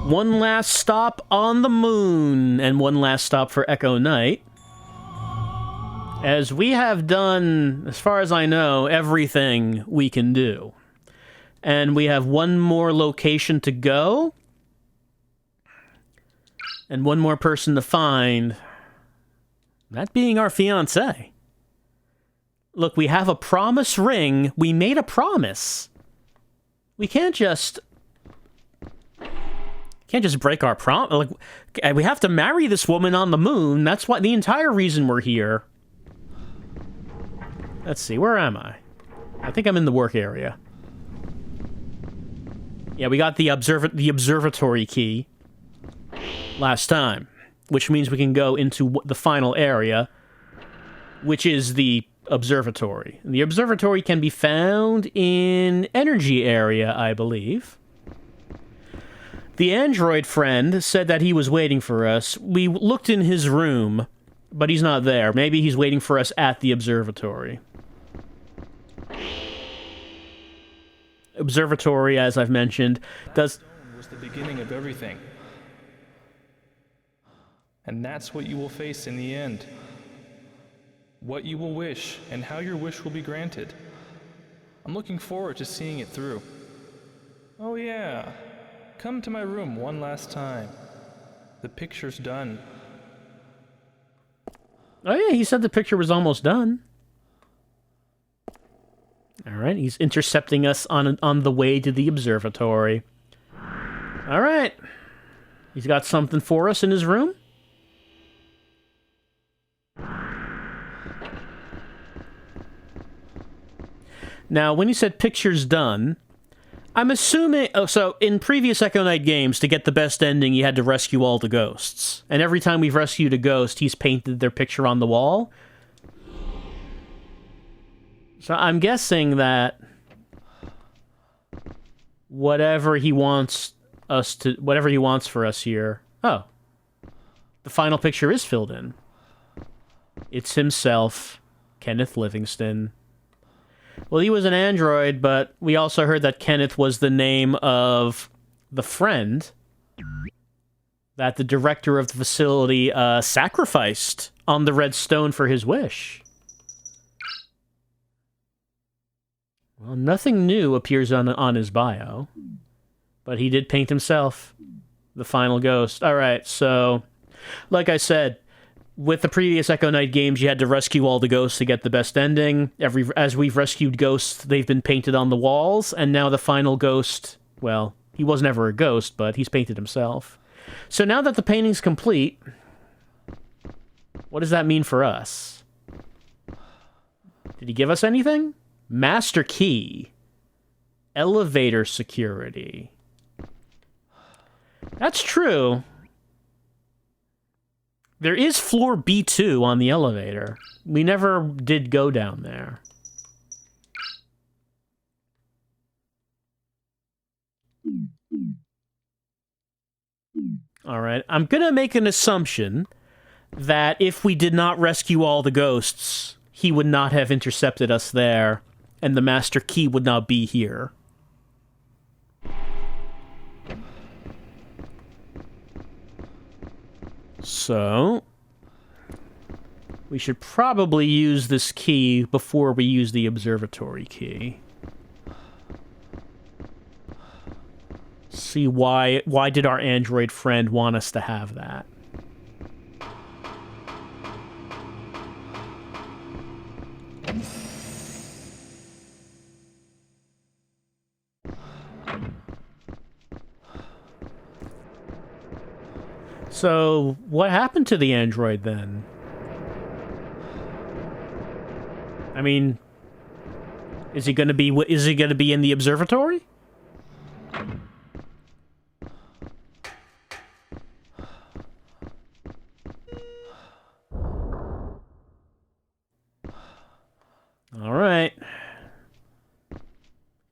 One last stop on the moon, and one last stop for Echo Knight. As we have done, as far as I know, everything we can do. And we have one more location to go. And one more person to find. That being our fiancé. Look, we have a promise ring. We made a promise. We can't just break our promise. Like, we have to marry this woman on the moon. That's why the entire reason we're here. Let's see, where am I? I think I'm in the work area. Yeah, we got the observatory key last time, which means we can go into the final area, which is the observatory. And the observatory can be found in energy area, I believe. The android friend said that he was waiting for us. We looked in his room, but he's not there. Maybe he's waiting for us at the observatory. Observatory, as I've mentioned, was the beginning of everything. And that's what you will face in the end. What you will wish, and how your wish will be granted. I'm looking forward to seeing it through. Oh yeah, come to my room one last time. The picture's done. Oh yeah, he said the picture was almost done. Alright, he's intercepting us on the way to the observatory. Alright. He's got something for us in his room. Now, when he said picture's done, I'm assuming... Oh, so, in previous Echo Knight games, to get the best ending, you had to rescue all the ghosts. And every time we've rescued a ghost, he's painted their picture on the wall. So I'm guessing that whatever he wants for us here... Oh. The final picture is filled in. It's himself, Kenneth Livingston. Well, he was an android, but we also heard that Kenneth was the name of the friend that the director of the facility sacrificed on the red stone for his wish. Well, nothing new appears on his bio, but he did paint himself, the final ghost. All right, so, like I said, with the previous Echo Knight games, you had to rescue all the ghosts to get the best ending. As we've rescued ghosts, they've been painted on the walls, and now the final ghost, well, he was never a ghost, but he's painted himself. So now that the painting's complete, what does that mean for us? Did he give us anything? Master key. Elevator security. That's true. There is floor B2 on the elevator. We never did go down there. Alright, I'm gonna make an assumption that if we did not rescue all the ghosts, he would not have intercepted us there, and the master key would not be here. So, we should probably use this key before we use the observatory key. See why did our android friend want us to have that? So, what happened to the android then? I mean, is he gonna be in the observatory? All right.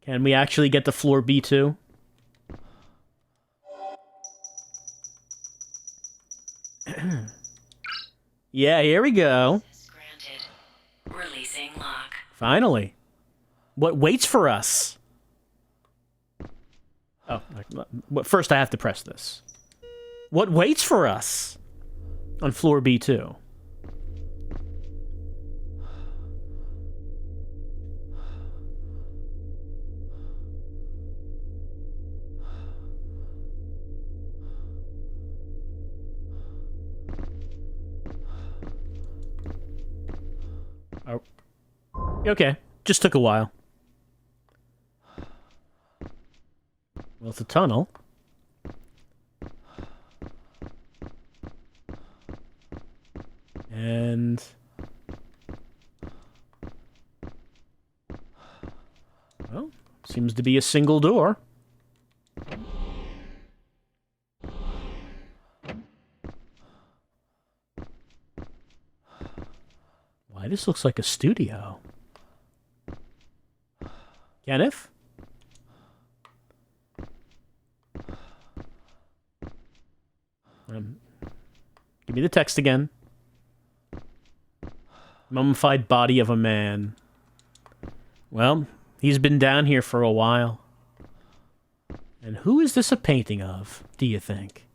Can we actually get to floor B2? Yeah, here we go. Granted. Releasing lock. Finally. What waits for us? Oh, first I have to press this. What waits for us on floor B2? Oh. Okay, just took a while. Well, it's a tunnel. And... well, seems to be a single door. Why, this looks like a studio. Kenneth? Give me the text again. Mummified body of a man. Well, he's been down here for a while. And who is this a painting of, do you think?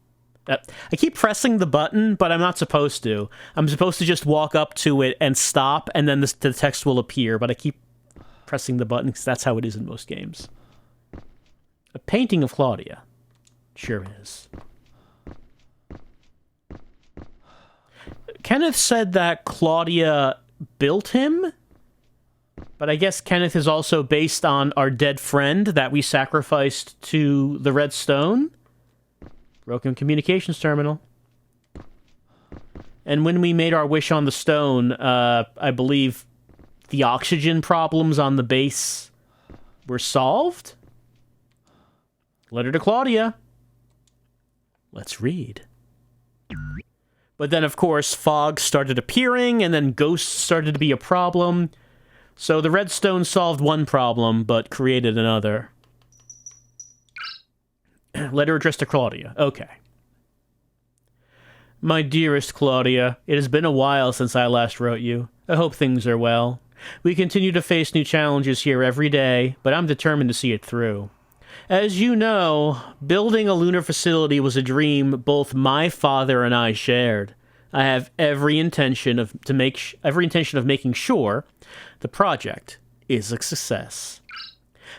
I keep pressing the button, but I'm not supposed to. I'm supposed to just walk up to it and stop, and then the text will appear, but I keep pressing the button because that's how it is in most games. A painting of Claudia. Sure is. Kenneth said that Claudia built him, but I guess Kenneth is also based on our dead friend that we sacrificed to the Red Stone. Broken communications terminal. And when we made our wish on the stone, I believe the oxygen problems on the base were solved. Letter to Claudia. Let's read. But then, of course, fog started appearing, and then ghosts started to be a problem. So the redstone solved one problem, but created another. Letter addressed to Claudia. Okay. My dearest Claudia, it has been a while since I last wrote you. I hope things are well. We continue to face new challenges here every day, but I'm determined to see it through. As you know, building a lunar facility was a dream both my father and I shared. I have every intention of making sure the project is a success.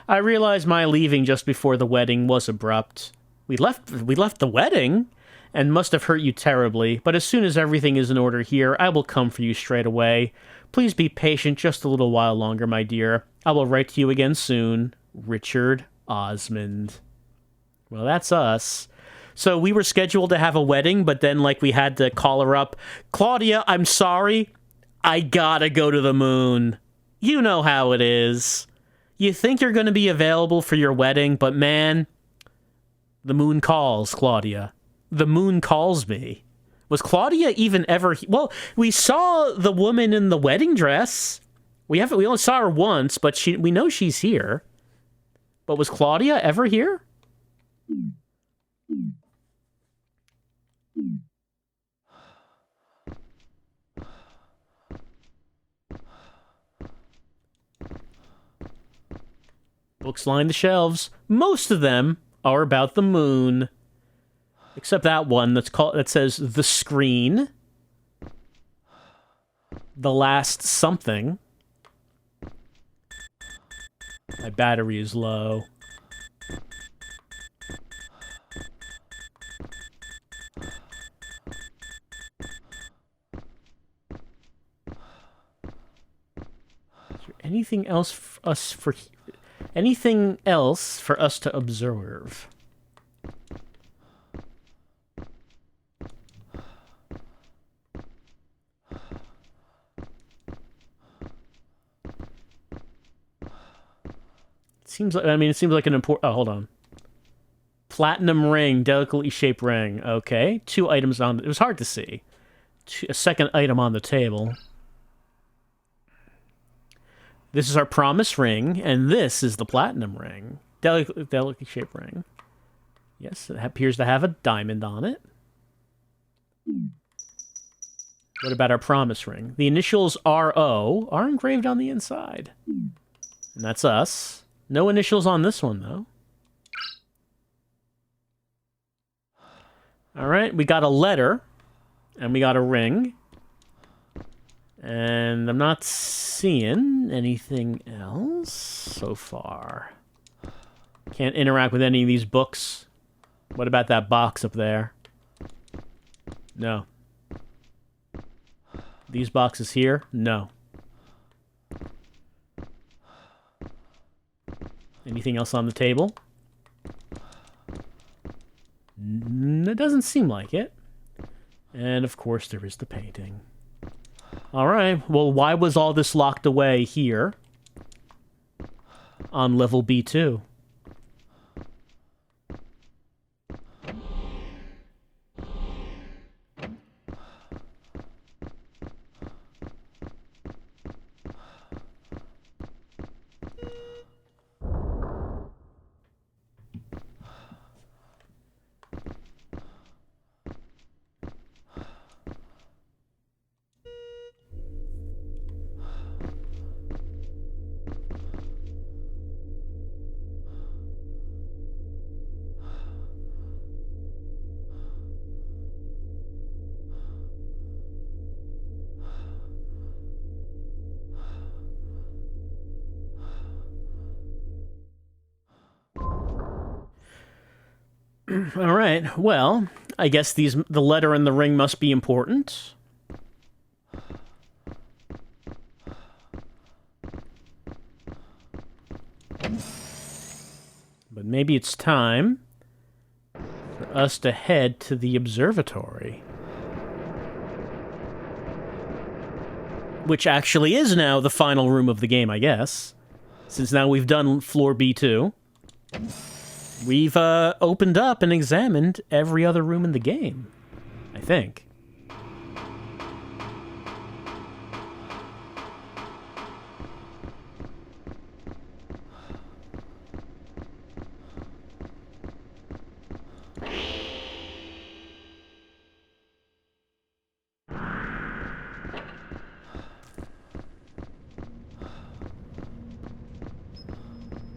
I realize my leaving just before the wedding was abrupt. We left the wedding and must have hurt you terribly, but as soon as everything is in order here, I will come for you straight away. Please be patient just a little while longer, my dear. I will write to you again soon. Richard Osmond. Well, that's us. So we were scheduled to have a wedding, but then, we had to call her up. Claudia, I'm sorry. I gotta go to the moon. You know how it is. You think you're going to be available for your wedding, but man, the moon calls, Claudia. The moon calls me. Was Claudia even ever... Well, we saw the woman in the wedding dress. We only saw her once, but we know she's here. But was Claudia ever here? Books line the shelves. Most of them are about the moon. Except that one that says The Screen. The Last Something. My battery is low. Is there anything else for us to observe? It seems like an important... Oh, hold on. Platinum ring, delicately shaped ring. Okay, 2 items on... It was hard to see. A second item on the table. This is our promise ring, and this is the platinum ring. Delicately shaped ring. Yes, it appears to have a diamond on it. What about our promise ring? The initials RO are engraved on the inside. And that's us. No initials on this one, though. All right, we got a letter, and we got a ring. And I'm not seeing anything else so far. Can't interact with any of these books. What about that box up there? No. These boxes here? No. Anything else on the table? It doesn't seem like it. And of course there is the painting. Alright, well why was all this locked away here? On level B2? All right. Well, I guess the letter and the ring must be important. But maybe it's time for us to head to the observatory. Which actually is now the final room of the game, I guess. Since now we've done floor B2. We've opened up and examined every other room in the game, I think.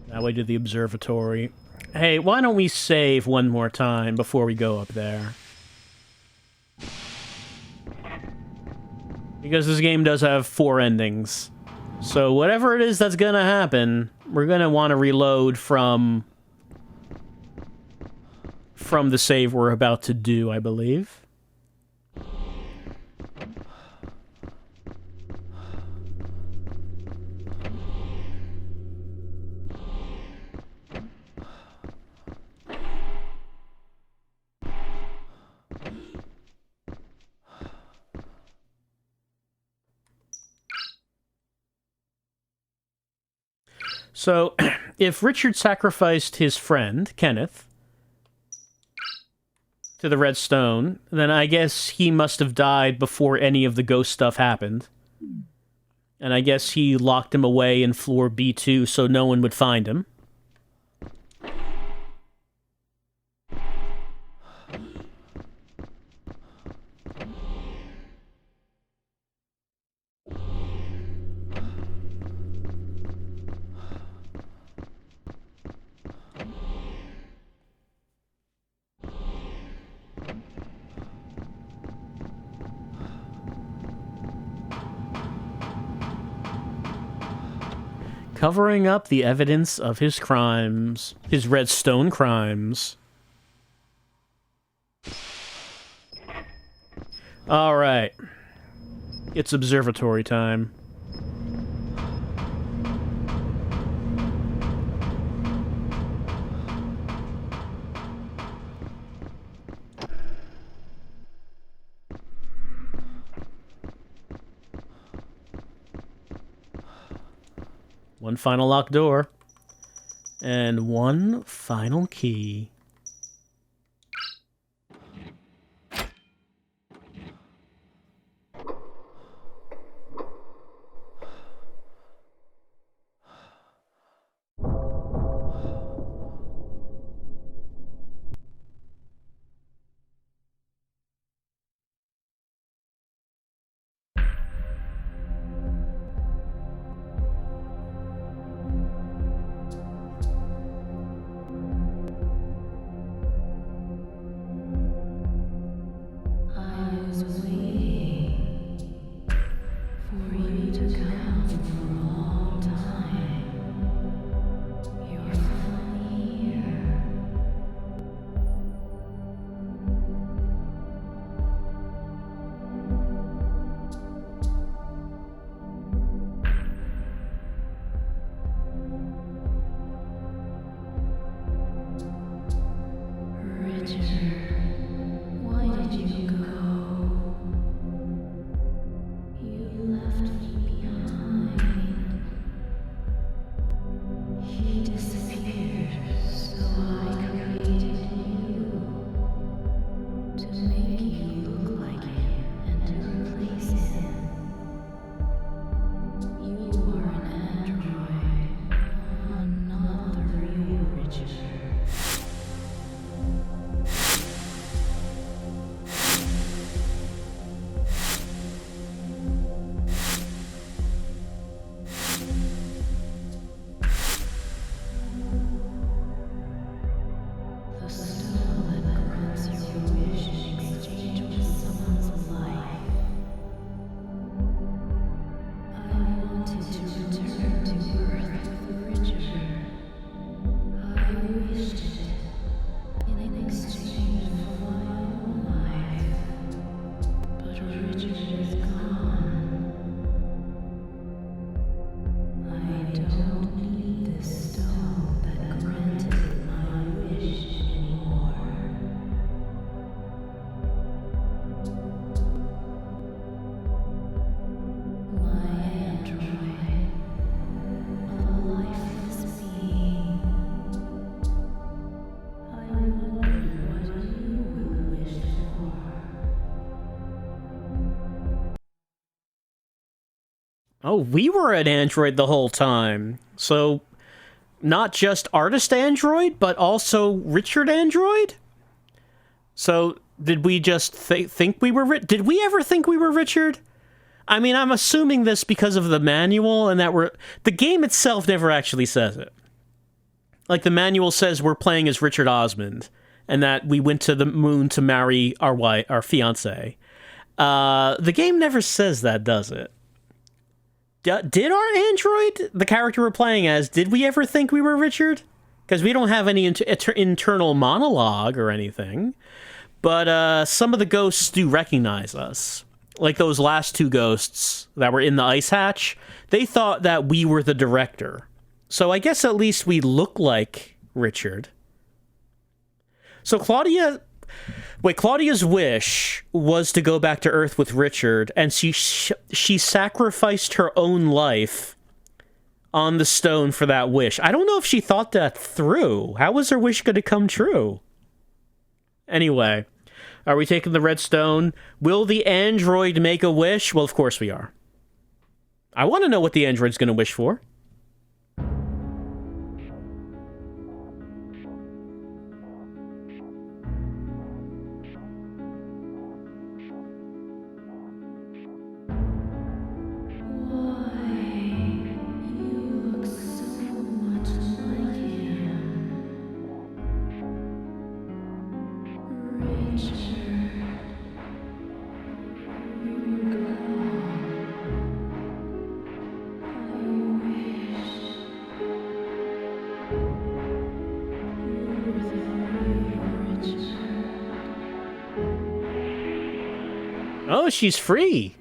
That way to the observatory. Hey, why don't we save one more time before we go up there? Because this game does have 4 endings. So whatever it is that's gonna happen, we're gonna want to reload from the save we're about to do, I believe. So, if Richard sacrificed his friend, Kenneth, to the Red Stone, then I guess he must have died before any of the ghost stuff happened. And I guess he locked him away in floor B2 so no one would find him. Covering up the evidence of his crimes. His Red Stone crimes. Alright. It's observatory time. One final locked door. And one final key. Oh, we were an android the whole time. So, not just artist android, but also Richard android? So, did we just think we were... Did we ever think we were Richard? I mean, I'm assuming this because of the manual and that we're... The game itself never actually says it. Like, the manual says we're playing as Richard Osmond and that we went to the moon to marry our fiancé. The game never says that, does it? Did our android, the character we're playing as, did we ever think we were Richard? Because we don't have any internal monologue or anything. But some of the ghosts do recognize us. Like those last two ghosts that were in the ice hatch, they thought that we were the director. So I guess at least we look like Richard. So Claudia's wish was to go back to Earth with Richard, and she sacrificed her own life on the stone for that wish. I don't know if she thought that through. How was her wish going to come true? Anyway, are we taking the red stone? Will the android make a wish? Well, of course we are. I want to know what the android's going to wish for. Oh, she's free.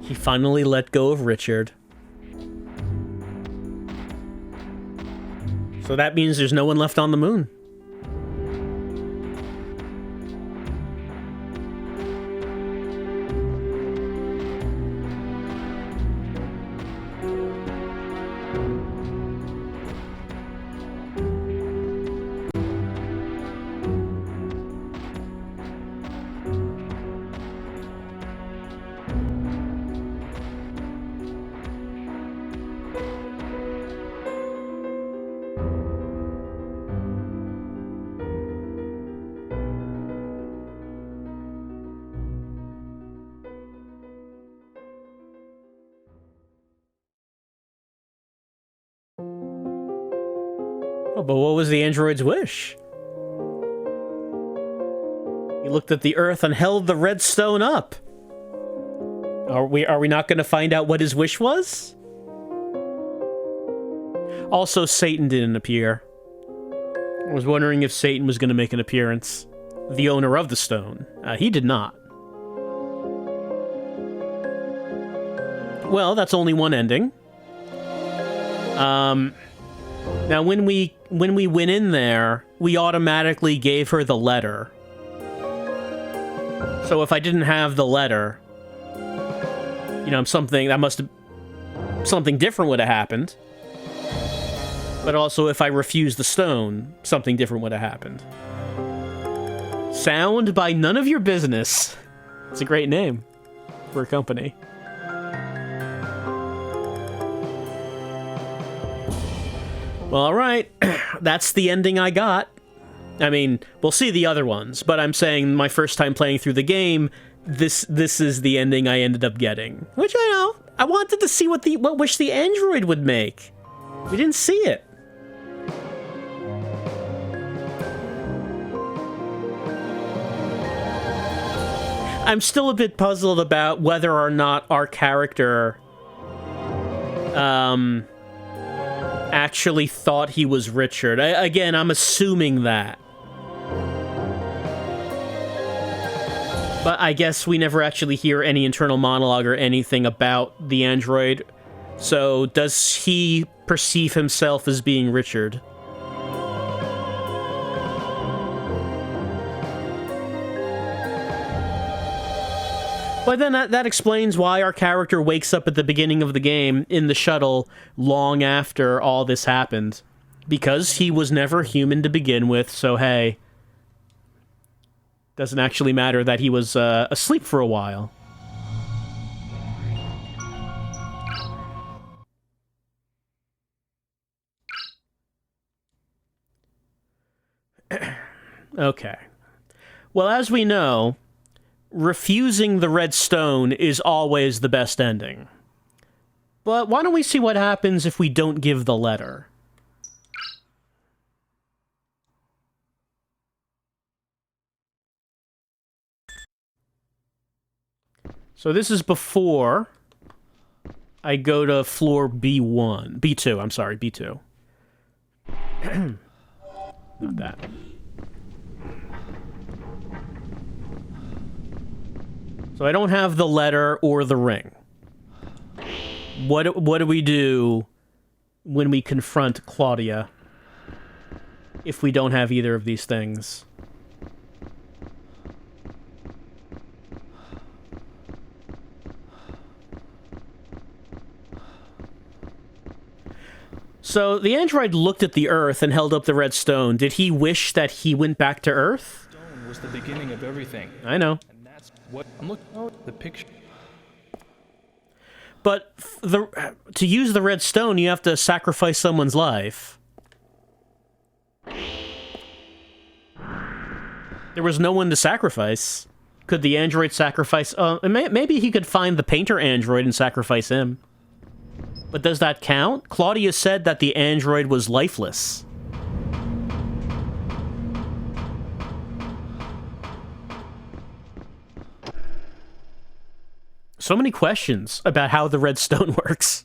He finally let go of Richard. So that means there's no one left on the moon. Oh, but what was the android's wish? He looked at the earth and held the red stone up. Are we not going to find out what his wish was? Also, Satan didn't appear. I was wondering if Satan was going to make an appearance. The owner of the stone. He did not. Well, that's only one ending. Now, when we went in there, we automatically gave her the letter. So if I didn't have the letter, you know, something different would have happened. But also, if I refused the stone, something different would have happened. Sound by none of your business. It's a great name for a company. Well, alright. That's the ending I got. I mean, we'll see the other ones, but I'm saying my first time playing through the game, this is the ending I ended up getting. Which, I know, I wanted to see what wish the android would make. We didn't see it. I'm still a bit puzzled about whether or not our character actually thought he was Richard. Again, I'm assuming that. But I guess we never actually hear any internal monologue or anything about the android. So does he perceive himself as being Richard? But then that explains why our character wakes up at the beginning of the game in the shuttle long after all this happened. Because he was never human to begin with, so hey. Doesn't actually matter that he was asleep for a while. Okay. Well, as we know, refusing the red stone is always the best ending. But why don't we see what happens if we don't give the letter? So this is before I go to floor B1. B2, I'm sorry, B2. Not that. So I don't have the letter or the ring. What do we do when we confront Claudia if we don't have either of these things? So the android looked at the Earth and held up the red stone. Did he wish that he went back to Earth? Stone was the beginning of everything. I know. And that's what I'm looking at the picture. But to use the red stone, you have to sacrifice someone's life. There was no one to sacrifice. Could the android sacrifice... maybe he could find the painter android and sacrifice him. But does that count? Claudia said that the android was lifeless. So many questions about how the red stone works.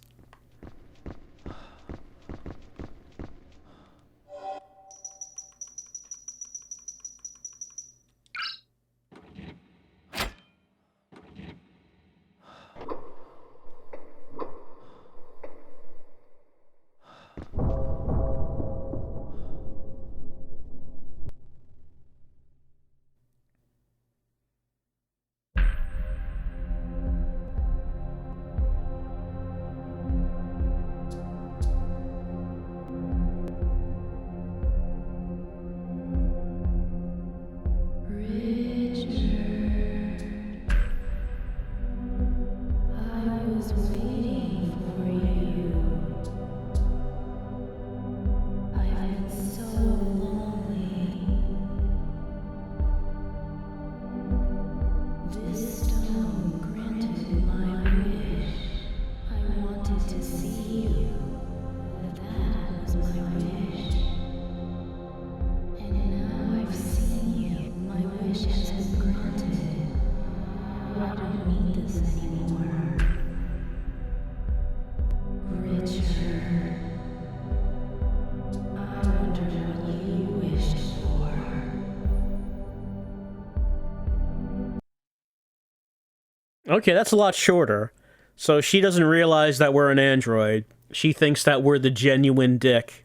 Okay, that's a lot shorter. So she doesn't realize that we're an android. She thinks that we're the genuine Dick.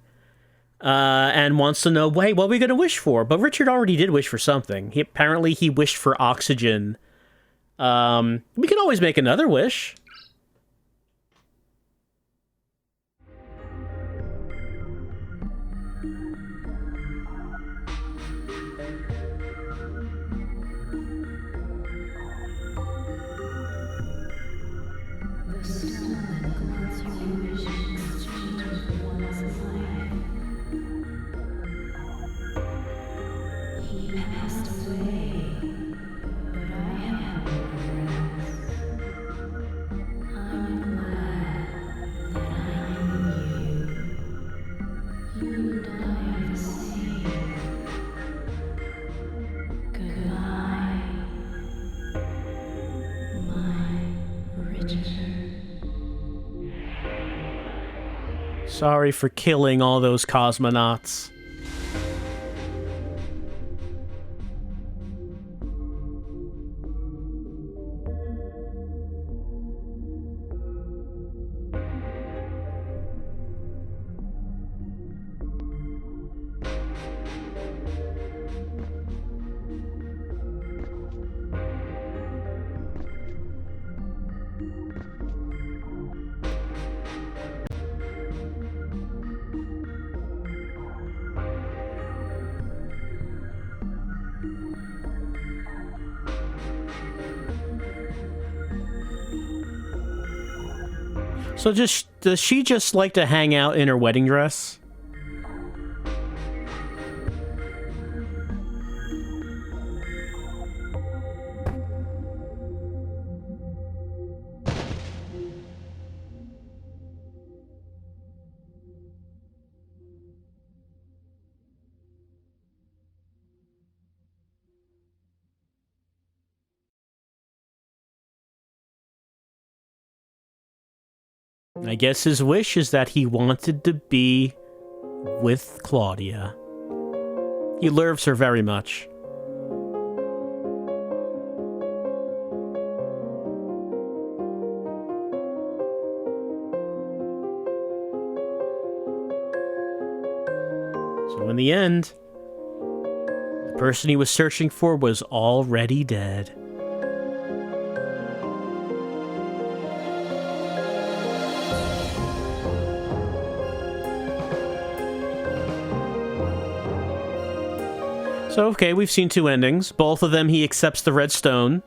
and wants to know, hey, what are we going to wish for? But Richard already did wish for something. Apparently he wished for oxygen. We can always make another wish. Sorry for killing all those cosmonauts. So does she just like to hang out in her wedding dress? I guess his wish is that he wanted to be with Claudia. He loves her very much. So in the end, the person he was searching for was already dead. So, okay, we've seen two endings. Both of them, he accepts the red stone.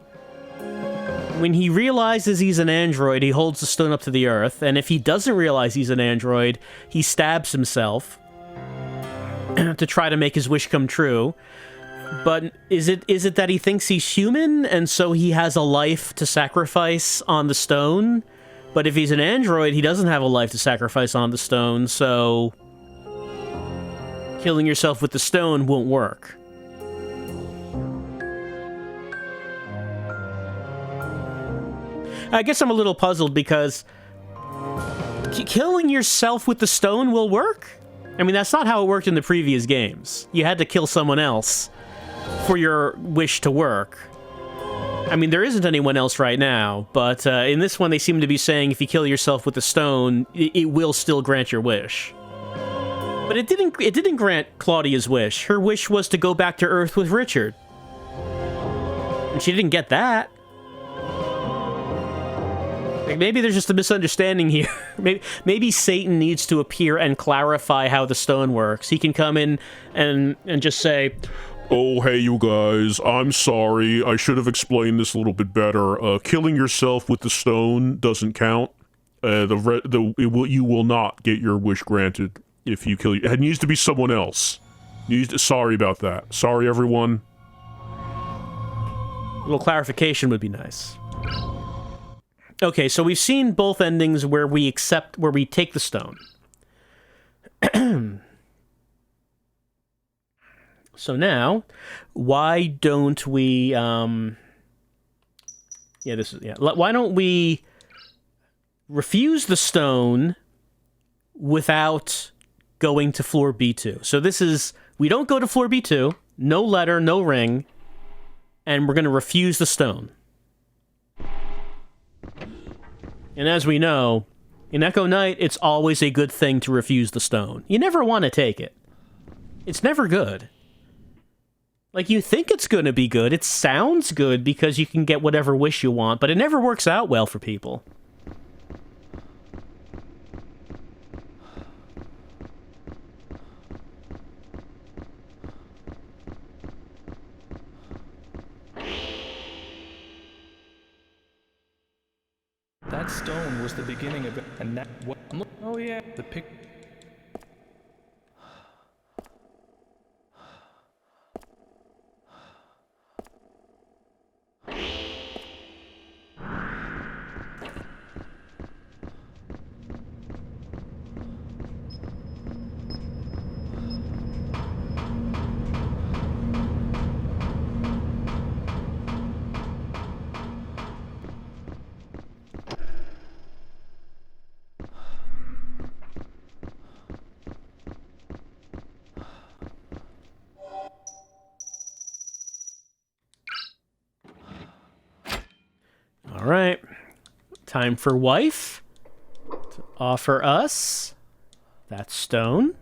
When he realizes he's an android, he holds the stone up to the earth, and if he doesn't realize he's an android, he stabs himself to try to make his wish come true. But is it that he thinks he's human, and so he has a life to sacrifice on the stone? But if he's an android, he doesn't have a life to sacrifice on the stone, so killing yourself with the stone won't work. I guess I'm a little puzzled because killing yourself with the stone will work? I mean, that's not how it worked in the previous games. You had to kill someone else for your wish to work. I mean, there isn't anyone else right now, but in this one they seem to be saying if you kill yourself with the stone, it will still grant your wish. But it didn't grant Claudia's wish. Her wish was to go back to Earth with Richard. And she didn't get that. Like, maybe there's just a misunderstanding here. Maybe Satan needs to appear and clarify how the stone works. He can come in and just say, "Oh, hey, you guys, I'm sorry. I should have explained this a little bit better. Killing yourself with the stone doesn't count. You will not get your wish granted if you kill... It needs to be someone else. Sorry about that. Sorry, everyone." A little clarification would be nice. Okay, so we've seen both endings where we take the stone. So now, why don't we, why don't we refuse the stone without going to floor B2? So this is, we don't go to floor B2, no letter, no ring, and we're going to refuse the stone. And as we know, in Echo Knight, it's always a good thing to refuse the stone. You never want to take it. It's never good. Like, you think it's going to be good. It sounds good because you can get whatever wish you want, but it never works out well for people. That stone was the beginning of it, and now what? Oh yeah, the pic. All right. Time for wife to offer us that stone.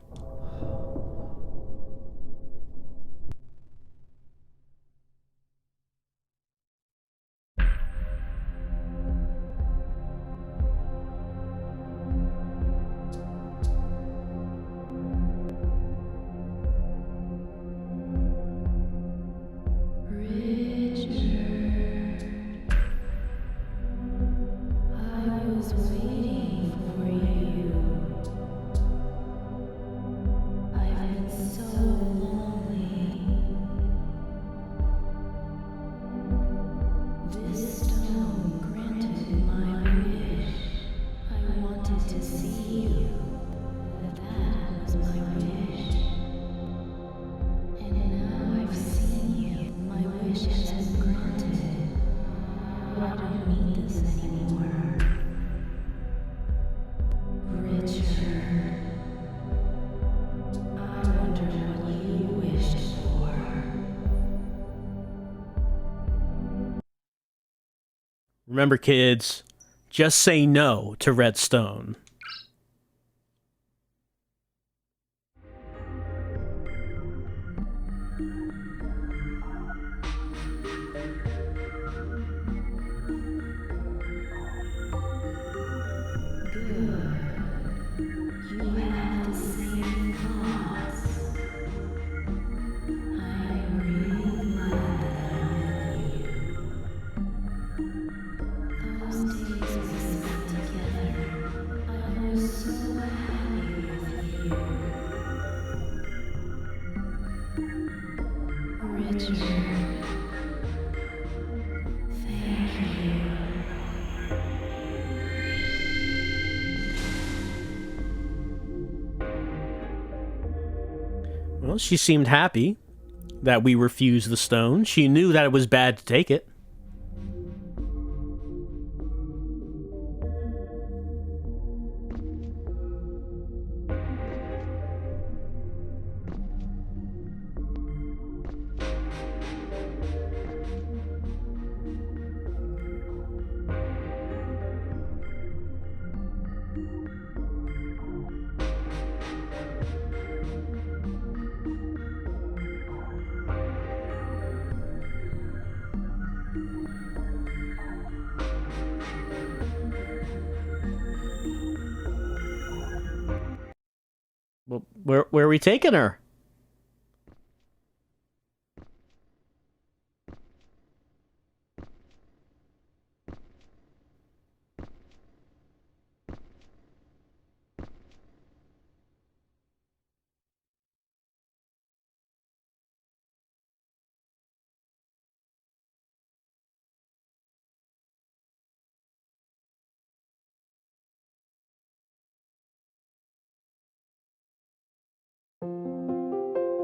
Remember, kids, just say no to redstone. Well, she seemed happy that we refused the stone. She knew that it was bad to take it. Well, where are we taking her?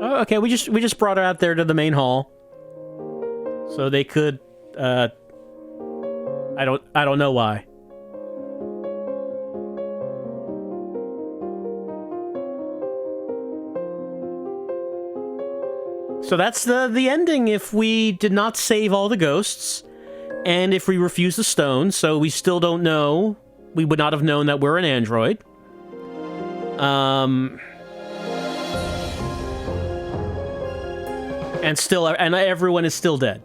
Oh, okay, we just brought her out there to the main hall, so they could. I don't know why. So that's the ending. If we did not save all the ghosts, and if we refuse the stone, so we still don't know. We would not have known that we're an android. And everyone is still dead.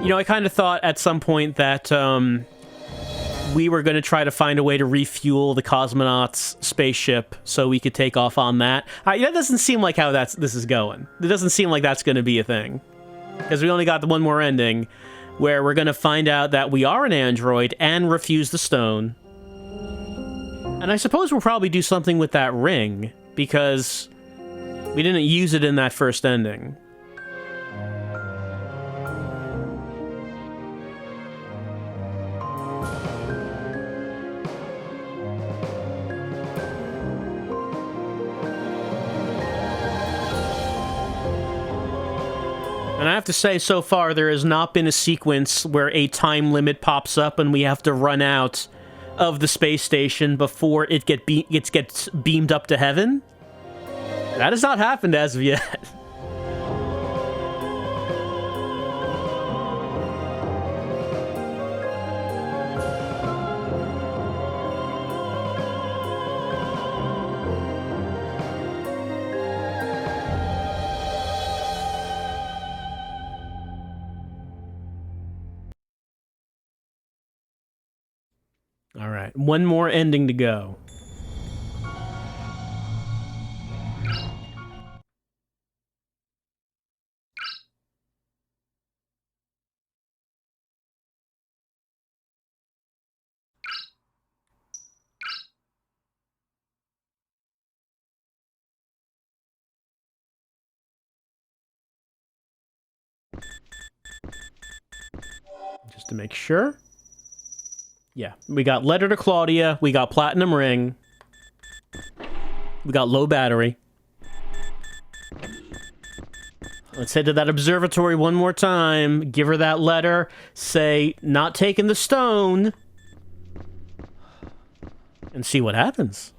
You know, I kind of thought at some point that we were going to try to find a way to refuel the cosmonauts' spaceship so we could take off on that. That doesn't seem like how this is going. It doesn't seem like that's going to be a thing. Because we only got the one more ending where we're going to find out that we are an android and refuse the stone. And I suppose we'll probably do something with that ring, because we didn't use it in that first ending. And I have to say, so far, there has not been a sequence where a time limit pops up and we have to run out of the space station before it gets beamed up to heaven. That has not happened as of yet. All right, one more ending to go. Just to make sure. Yeah, we got letter to Claudia, we got platinum ring, we got low battery. Let's head to that observatory one more time, give her that letter, say, not taking the stone, and see what happens.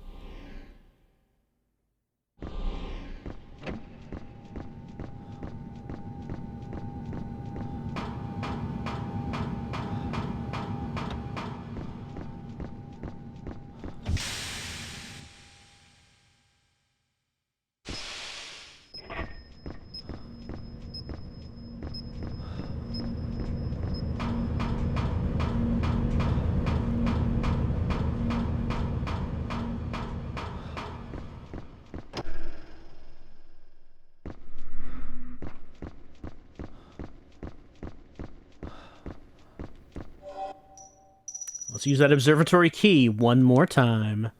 Let's use that observatory key one more time.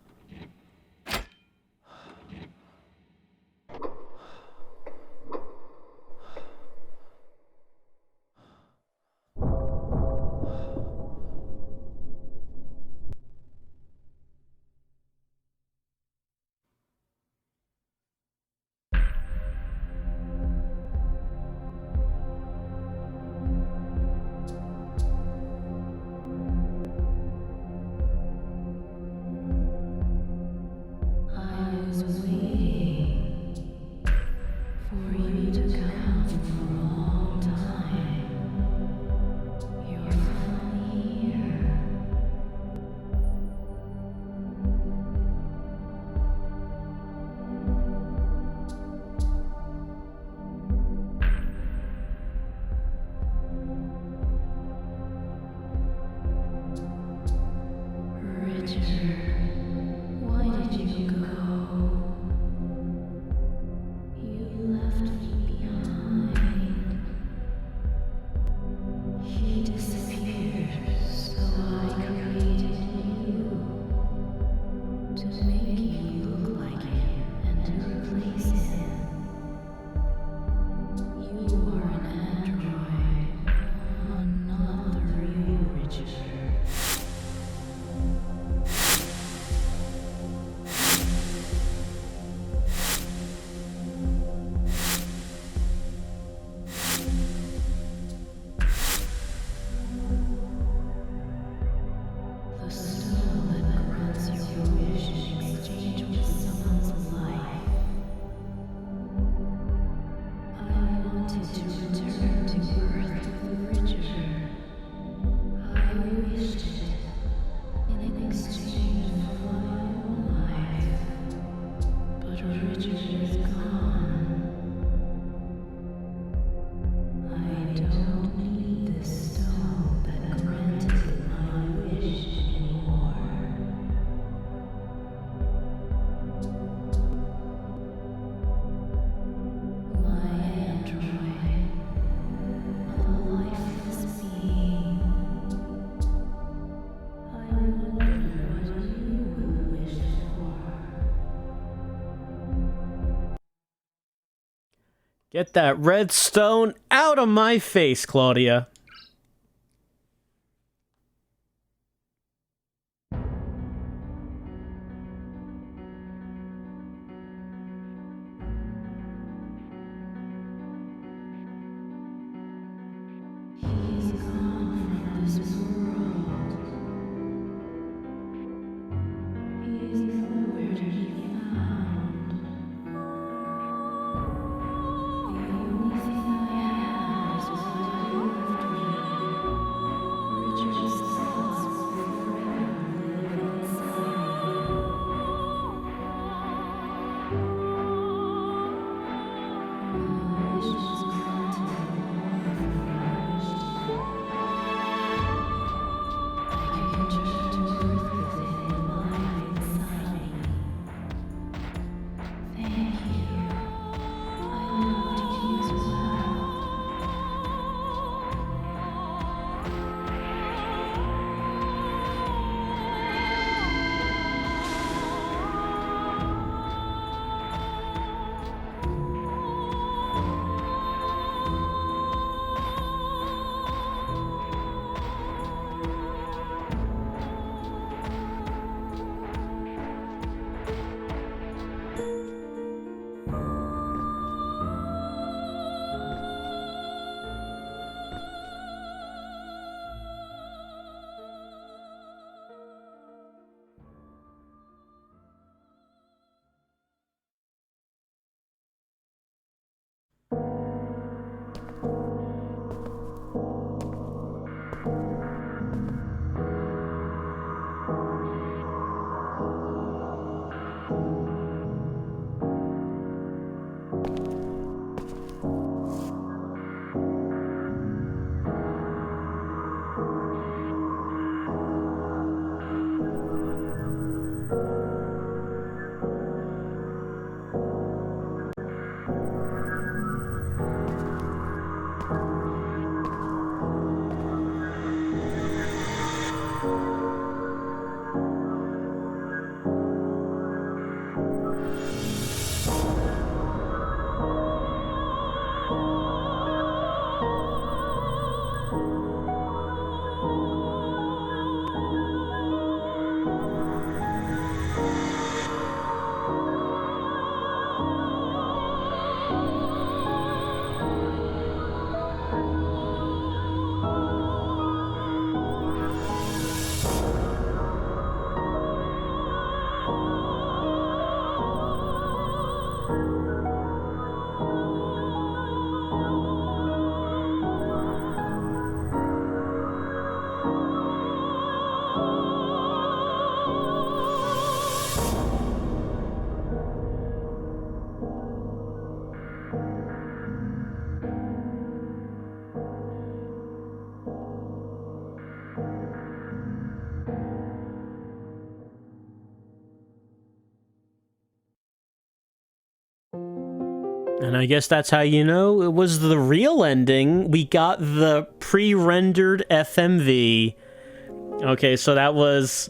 Get that red stone out of my face, Claudia. And I guess that's how you know it was the real ending. We got the pre-rendered FMV. Okay, so that was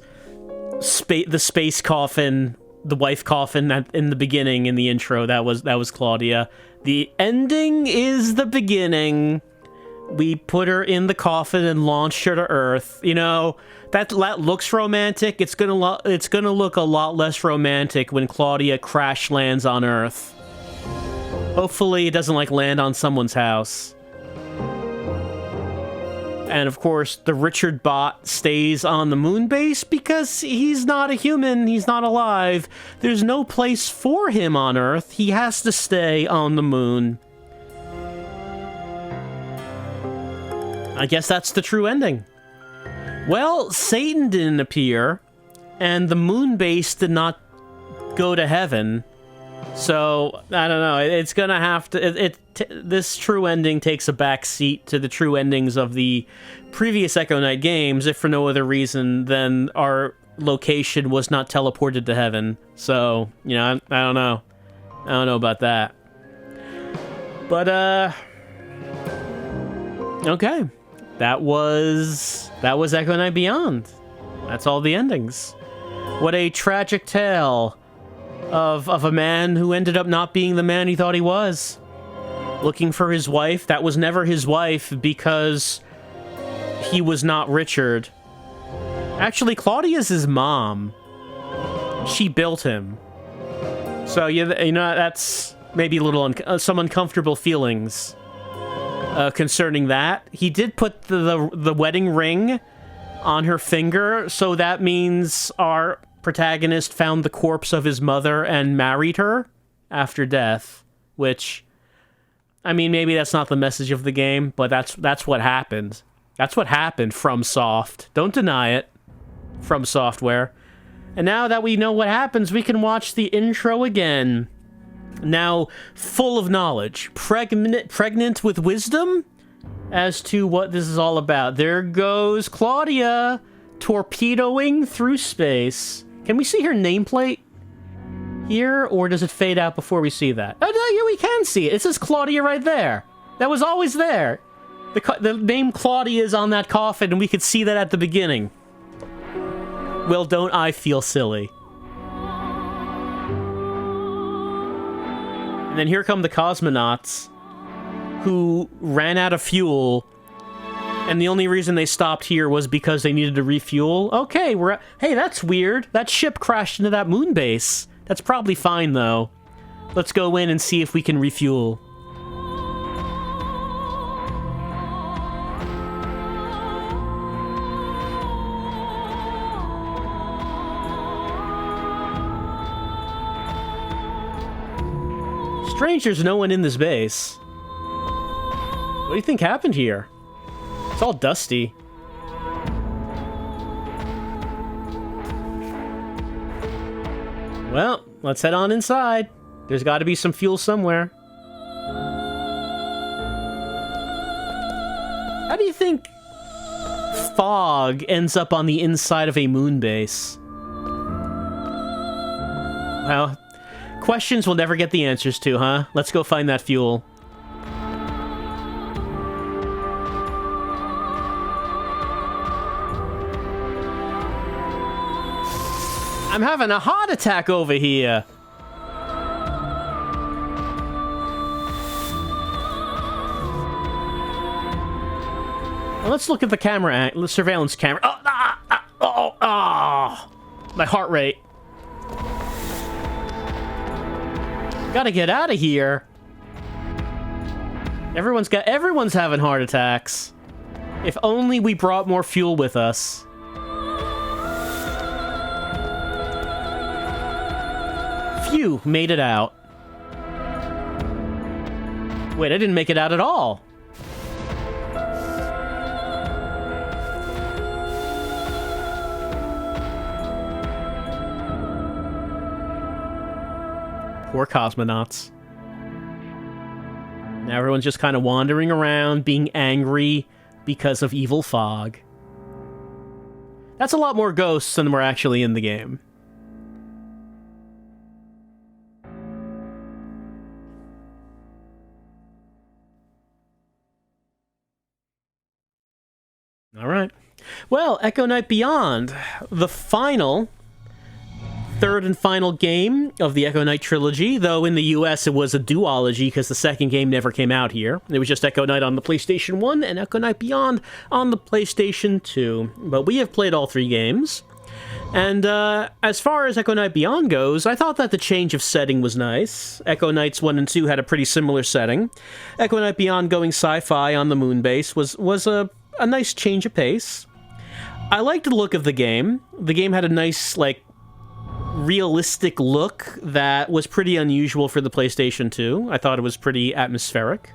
the space coffin, the wife coffin in the beginning, in the intro. That was Claudia. The ending is the beginning. We put her in the coffin and launched her to Earth. You know, that looks romantic. It's gonna look a lot less romantic when Claudia crash lands on Earth. Hopefully it doesn't, like, land on someone's house. And, of course, the Richard bot stays on the moon base because he's not a human. He's not alive. There's no place for him on Earth. He has to stay on the moon. I guess that's the true ending. Well, Satan didn't appear, and the moon base did not go to heaven. So, I don't know, it's gonna have to... this true ending takes a back seat to the true endings of the previous Echo Knight games, if for no other reason than our location was not teleported to heaven. So, you know, I don't know. I don't know about that. But, okay. That was Echo Knight Beyond. That's all the endings. What a tragic tale of a man who ended up not being the man he thought he was. looking for his wife. That was never his wife because he was not Richard. Actually, Claudia's his mom. She built him. So, you know, that's maybe a little some uncomfortable feelings concerning that. He did put the wedding ring on her finger, so that means our protagonist found the corpse of his mother and married her after death, which, I mean, maybe that's not the message of the game, but that's what happened. That's what happened, FromSoft. Don't deny it, From Software. And now that we know what happens, we can watch the intro again. Now, full of knowledge, pregnant with wisdom as to what this is all about. There goes Claudia, torpedoing through space. Can we see her nameplate here, or does it fade out before we see that? Oh, no, yeah, we can see it. It says Claudia right there. That was always there. The name Claudia is on that coffin, and we could see that at the beginning. Well, don't I feel silly. And then here come the cosmonauts, who ran out of fuel, and the only reason they stopped here was because they needed to refuel. Okay, hey, that's weird. That ship crashed into that moon base. That's probably fine, though. Let's go in and see if we can refuel. Strange there's no one in this base. What do you think happened here? It's all dusty. Well, let's head on inside. There's got to be some fuel somewhere. How do you think fog ends up on the inside of a moon base? Well, questions we'll never get the answers to, huh? Let's go find that fuel. I'm having a heart attack over here. Well, let's look at the camera, the surveillance camera. My heart rate. Gotta get out of here. Everyone's having heart attacks. If only we brought more fuel with us. Phew, made it out. Wait, I didn't make it out at all. Poor cosmonauts. Now everyone's just kind of wandering around, being angry because of evil fog. That's a lot more ghosts than were actually in the game. Alright. Well, Echo Knight Beyond, the third and final game of the Echo Knight trilogy, though in the US it was a duology because the second game never came out here. It was just Echo Knight on the PlayStation 1 and Echo Knight Beyond on the PlayStation 2. But we have played all three games. And as far as Echo Knight Beyond goes, I thought that the change of setting was nice. Echo Knights 1 and 2 had a pretty similar setting. Echo Knight Beyond going sci-fi on the moon base was a nice change of pace. I liked the look of the game. The game had a nice, like, realistic look that was pretty unusual for the PlayStation 2. I thought it was pretty atmospheric.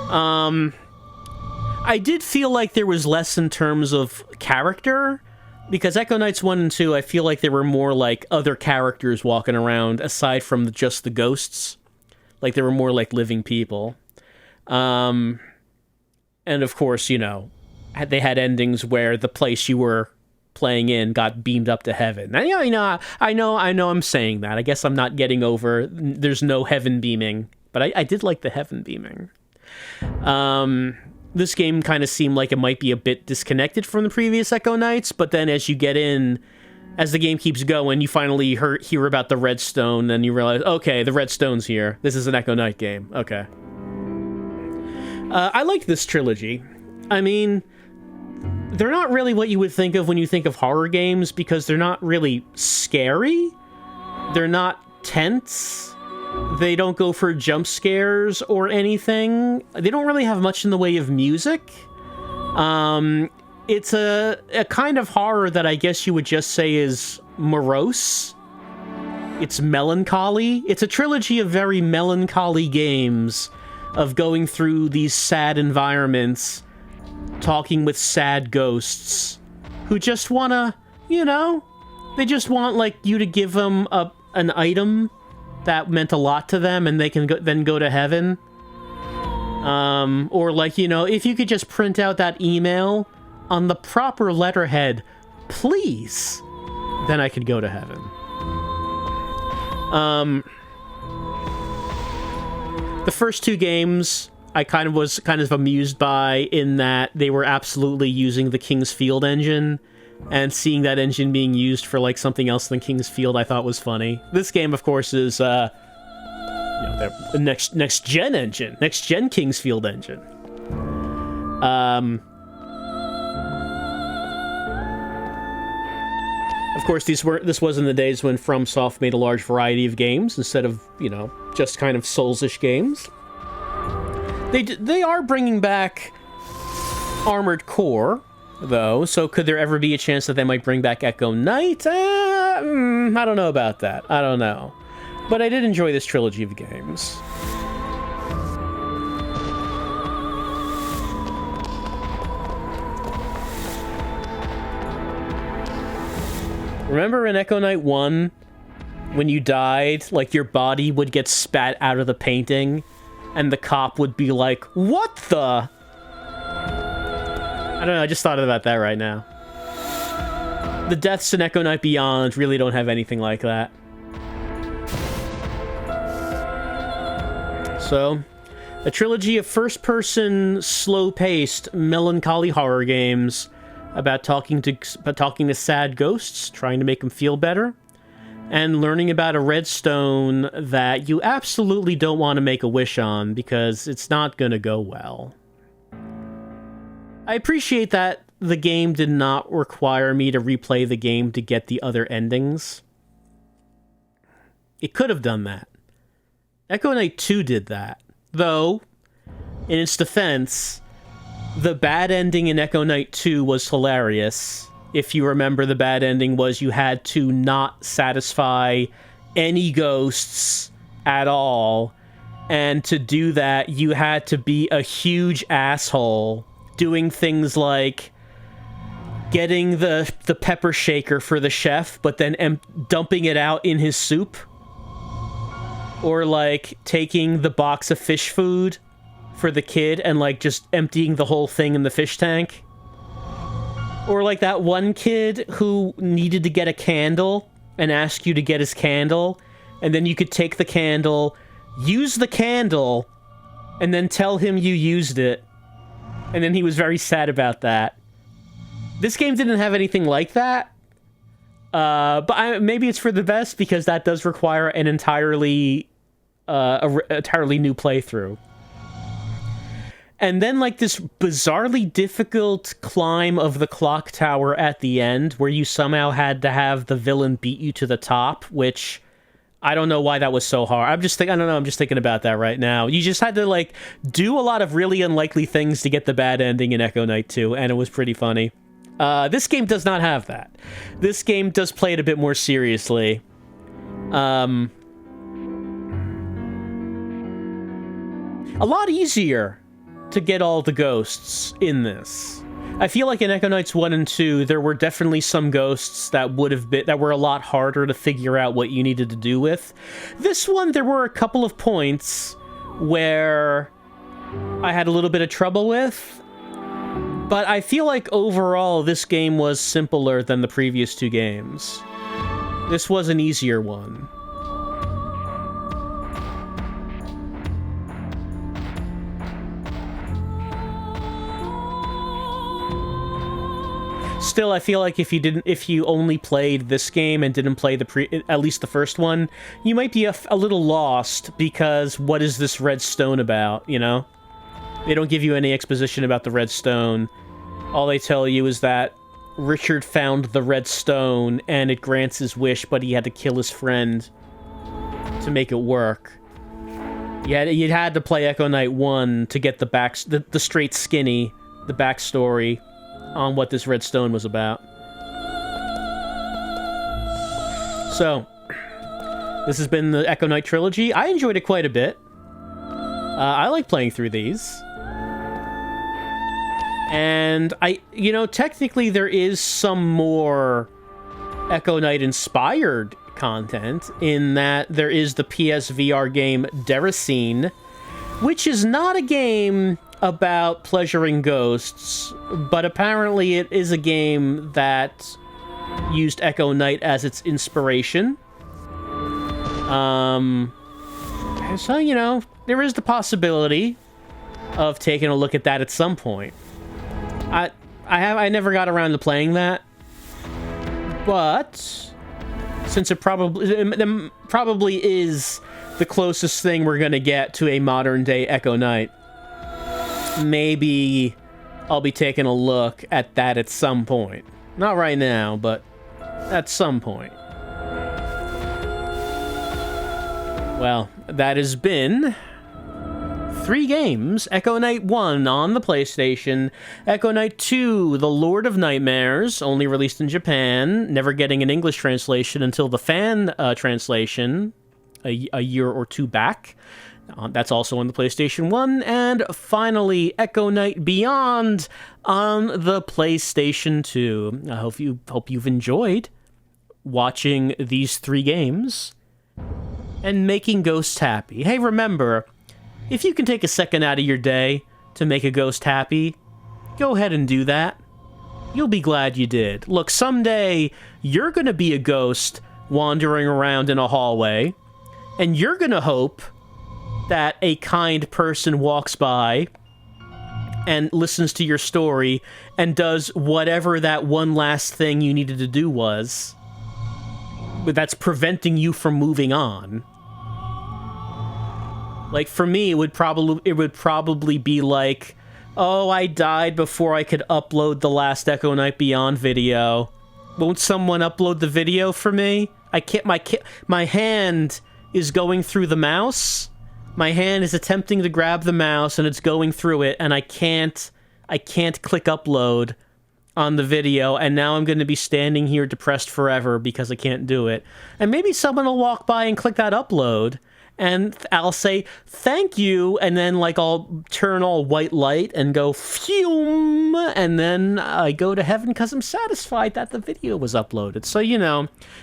I did feel like there was less in terms of character, because Echo Knights 1 and 2, I feel like there were more, like, other characters walking around aside from just the ghosts. Like, there were more, like, living people. And, of course, you know, they had endings where the place you were playing in got beamed up to heaven. I know I'm saying that. I guess I'm not getting over there's no heaven beaming, but I did like the heaven beaming. This game kind of seemed like it might be a bit disconnected from the previous Echo Knights, but then as you get in, as the game keeps going, you finally hear about the redstone, and you realize, okay, the redstone's here. This is an Echo Knight game. Okay. I like this trilogy. I mean, they're not really what you would think of when you think of horror games, because they're not really scary. They're not tense. They don't go for jump scares or anything. They don't really have much in the way of music. It's a kind of horror that I guess you would just say is morose. It's melancholy. It's a trilogy of very melancholy games of going through these sad environments, talking with sad ghosts who just wanna, they just want, like, you to give them an item that meant a lot to them, and they can then go to heaven. Or, like, if you could just print out that email on the proper letterhead, please, then I could go to heaven. The first two games I was kind of amused by, in that they were absolutely using the King's Field engine, and seeing that engine being used for, like, something else than King's Field I thought was funny. This game, of course, is the next-gen engine, next-gen King's Field engine. Of course, this was in the days when FromSoft made a large variety of games instead of, just kind of Souls-ish games. They are bringing back Armored Core, though, so could there ever be a chance that they might bring back Echo Knight? I don't know about that. I don't know. But I did enjoy this trilogy of games. Remember in Echo Knight 1, when you died, like, your body would get spat out of the painting, and the cop would be like, "What the?" I don't know, I just thought about that right now. The deaths in Echo Knight Beyond really don't have anything like that. So, a trilogy of first-person, slow-paced, melancholy horror games about talking to sad ghosts, trying to make them feel better, and learning about a redstone that you absolutely don't want to make a wish on because it's not going to go well. I appreciate that the game did not require me to replay the game to get the other endings. It could have done that. Echo Knight 2 did that. Though, in its defense, the bad ending in Echo Knight 2 was hilarious. If you remember, the bad ending was you had to not satisfy any ghosts at all. And to do that, you had to be a huge asshole, doing things like getting the pepper shaker for the chef, but then dumping it out in his soup. Or, like, taking the box of fish food for the kid and, like, just emptying the whole thing in the fish tank. Or, like, that one kid who needed to get a candle and asked you to get his candle, and then you could take the candle, use the candle, and then tell him you used it. And then he was very sad about that. This game didn't have anything like that. But maybe it's for the best, because that does require an entirely new playthrough. And then, like, this bizarrely difficult climb of the clock tower at the end, where you somehow had to have the villain beat you to the top, which I don't know why that was so hard. I'm just thinking about that right now. You just had to, like, do a lot of really unlikely things to get the bad ending in Echo Knight 2, and it was pretty funny. This game does not have that. This game does play it a bit more seriously. A lot easier to get all the ghosts in this. I feel like in Echo Knights 1 and 2, there were definitely some ghosts that were a lot harder to figure out what you needed to do with. This one, there were a couple of points where I had a little bit of trouble with, but I feel like overall this game was simpler than the previous two games. This was an easier one. Still, I feel like if you only played this game and didn't play at least the first one, you might be a little lost, because what is this red stone about, you know? They don't give you any exposition about the red stone. All they tell you is that Richard found the red stone and it grants his wish, but he had to kill his friend to make it work. You had to play Echo Knight 1 to get the straight skinny, the backstory on what this red stone was about. So, this has been the Echo Knight trilogy. I enjoyed it quite a bit. I like playing through these. And technically there is some more Echo Knight inspired content, in that there is the PSVR game Deracine, which is not a game about pleasuring ghosts, but apparently it is a game that used Echo Knight as its inspiration. So, there is the possibility of taking a look at that at some point. I never got around to playing that, but since it probably is the closest thing we're gonna get to a modern day Echo Knight, maybe I'll be taking a look at that at some point. Not right now, but at some point. Well, that has been 3 games: Echo Knight 1 on the PlayStation, Echo Knight 2, The Lord of Nightmares, only released in Japan, never getting an English translation until the fan translation a year or 2 back. That's also on the PlayStation 1, and finally, Echo Knight Beyond on the PlayStation 2. I hope you've enjoyed watching these 3 games and making ghosts happy. Hey, remember, if you can take a second out of your day to make a ghost happy, go ahead and do that. You'll be glad you did. Look, someday you're going to be a ghost wandering around in a hallway, and you're going to hope that a kind person walks by and listens to your story and does whatever that one last thing you needed to do was, but that's preventing you from moving on. Like, for me, it would probably be like, oh, I died before I could upload the last Echo Knight Beyond video. Won't someone upload the video for me? My hand is going through the mouse. My hand is attempting to grab the mouse, and it's going through it, and I can't click upload on the video, and now I'm going to be standing here depressed forever because I can't do it. And maybe someone will walk by and click that upload, and I'll say, thank you, and then, like, I'll turn all white light and go, phew, and then I go to heaven because I'm satisfied that the video was uploaded. So,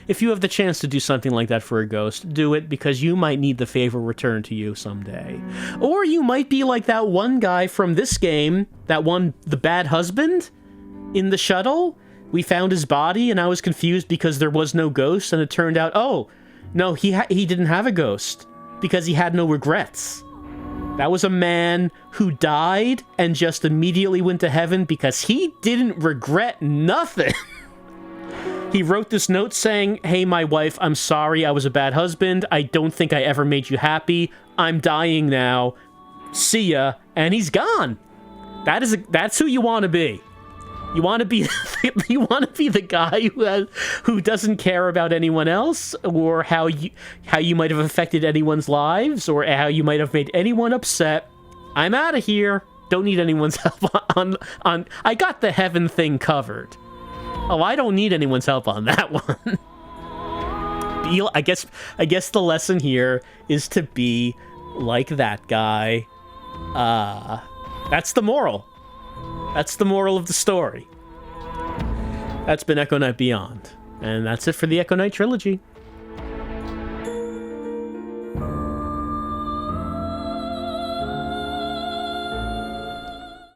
if you have the chance to do something like that for a ghost, do it, because you might need the favor returned to you someday. Or you might be like that one guy from this game, the bad husband in the shuttle. We found his body, and I was confused because there was no ghost, and it turned out, oh, no, he didn't have a ghost, because he had no regrets. That was a man who died and just immediately went to heaven because he didn't regret nothing. He wrote this note saying, hey, my wife, I'm sorry I was a bad husband. I don't think I ever made you happy. I'm dying now. See ya. And he's gone. That's who you want to be. You want to be the guy who doesn't care about anyone else, or how you might have affected anyone's lives, or how you might have made anyone upset. I'm out of here. Don't need anyone's help on I got the heaven thing covered. Oh, I don't need anyone's help on that one. I guess the lesson here is to be like that guy. That's the moral. That's the moral of the story. That's been Echo Knight Beyond. And that's it for the Echo Knight trilogy.